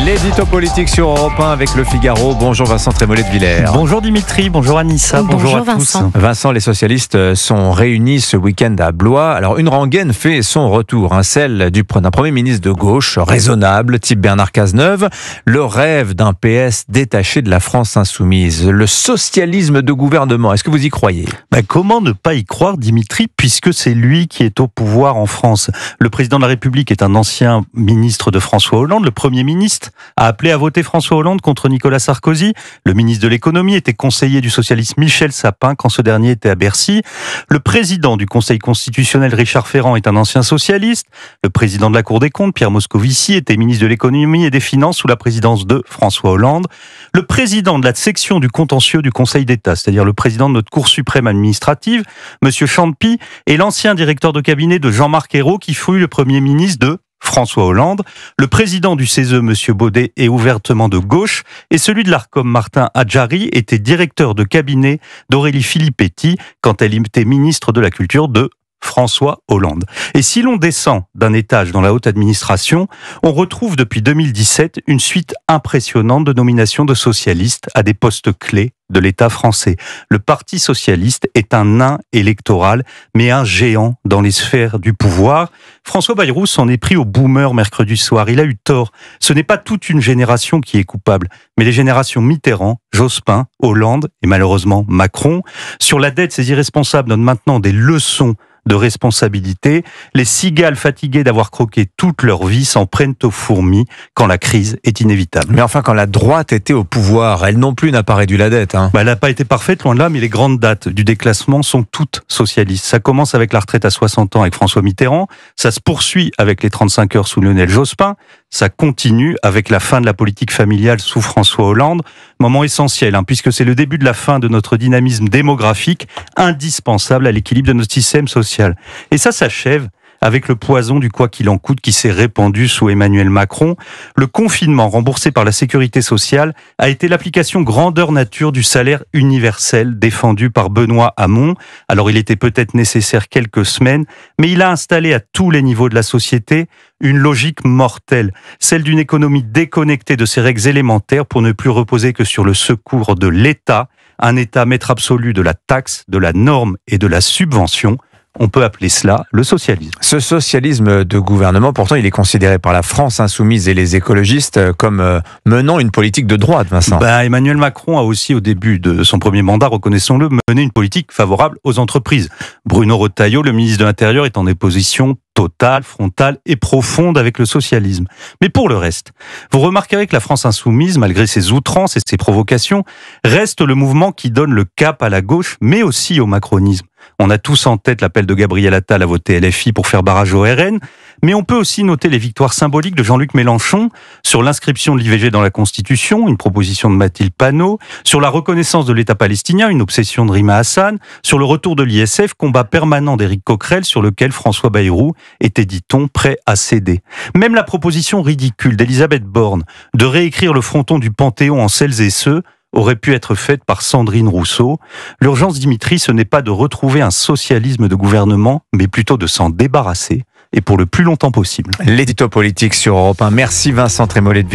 L'édito politique sur Europe 1 avec Le Figaro. Bonjour Vincent Trémollet de Villers. Bonjour Dimitri, bonjour Anissa, bonjour à Vincent. tous. Vincent, les socialistes sont réunis ce week-end à Blois. Alors une rengaine fait son retour, celle d'un Premier ministre de gauche, raisonnable, type Bernard Cazeneuve. Le rêve d'un PS détaché de la France insoumise. Le socialisme de gouvernement, est-ce que vous y croyez ? Comment ne pas y croire Dimitri, puisque c'est lui qui est au pouvoir en France. Le président de la République est un ancien ministre de François Hollande, le Premier ministre a appelé à voter François Hollande contre Nicolas Sarkozy. Le ministre de l'économie était conseiller du socialiste Michel Sapin quand ce dernier était à Bercy. Le président du Conseil constitutionnel Richard Ferrand est un ancien socialiste. Le président de la Cour des comptes Pierre Moscovici était ministre de l'économie et des finances sous la présidence de François Hollande. Le président de la section du contentieux du Conseil d'État, c'est-à-dire le président de notre Cour suprême administrative, Monsieur Champy, est l'ancien directeur de cabinet de Jean-Marc Ayrault qui fut le Premier ministre de François Hollande. Le président du CESE, Monsieur Baudet, est ouvertement de gauche et celui de l'Arcom, Martin Hadjari, était directeur de cabinet d'Aurélie Filippetti quand elle était ministre de la Culture de François Hollande. Et si l'on descend d'un étage dans la haute administration, on retrouve depuis 2017 une suite impressionnante de nominations de socialistes à des postes clés de l'État français. Le Parti socialiste est un nain électoral, mais un géant dans les sphères du pouvoir. François Bayrou s'en est pris aux boomers mercredi soir. Il a eu tort. Ce n'est pas toute une génération qui est coupable, mais les générations Mitterrand, Jospin, Hollande et malheureusement Macron. Sur la dette, ces irresponsables donnent maintenant des leçons de responsabilité. Les cigales fatiguées d'avoir croqué toute leur vie s'en prennent aux fourmis quand la crise est inévitable. Mais enfin, quand la droite était au pouvoir, elle non plus n'a pas réduit la dette. Elle n'a pas été parfaite, loin de là, mais les grandes dates du déclassement sont toutes socialistes. Ça commence avec la retraite à 60 ans avec François Mitterrand, ça se poursuit avec les 35 heures sous Lionel Jospin, ça continue avec la fin de la politique familiale sous François Hollande. Moment essentiel, puisque c'est le début de la fin de notre dynamisme démographique, indispensable à l'équilibre de notre système social. Et ça s'achève avec le poison du quoi qu'il en coûte qui s'est répandu sous Emmanuel Macron. Le confinement remboursé par la sécurité sociale a été l'application grandeur nature du salaire universel défendu par Benoît Hamon. Alors il était peut-être nécessaire quelques semaines, mais il a installé à tous les niveaux de la société une logique mortelle, celle d'une économie déconnectée de ses règles élémentaires pour ne plus reposer que sur le secours de l'État, un État maître absolu de la taxe, de la norme et de la subvention. On peut appeler cela le socialisme. Ce socialisme de gouvernement, pourtant, il est considéré par la France insoumise et les écologistes comme menant une politique de droite, Vincent. Emmanuel Macron a aussi, au début de son premier mandat, reconnaissons-le, mené une politique favorable aux entreprises. Bruno Retailleau, le ministre de l'Intérieur, est en opposition totale, frontale et profonde avec le socialisme. Mais pour le reste, vous remarquerez que la France insoumise, malgré ses outrances et ses provocations, reste le mouvement qui donne le cap à la gauche, mais aussi au macronisme. On a tous en tête l'appel de Gabriel Attal à voter LFI pour faire barrage au RN, mais on peut aussi noter les victoires symboliques de Jean-Luc Mélenchon sur l'inscription de l'IVG dans la Constitution, une proposition de Mathilde Panot, sur la reconnaissance de l'État palestinien, une obsession de Rima Hassan, sur le retour de l'ISF, combat permanent d'Éric Coquerel sur lequel François Bayrou était, dit-on, prêt à céder. Même la proposition ridicule d'Elisabeth Borne de réécrire le fronton du Panthéon en celles et ceux aurait pu être faite par Sandrine Rousseau. L'urgence, Dimitri, ce n'est pas de retrouver un socialisme de gouvernement, mais plutôt de s'en débarrasser, et pour le plus longtemps possible. L'édito politique sur Europe 1. Merci Vincent Trémollet de Villers.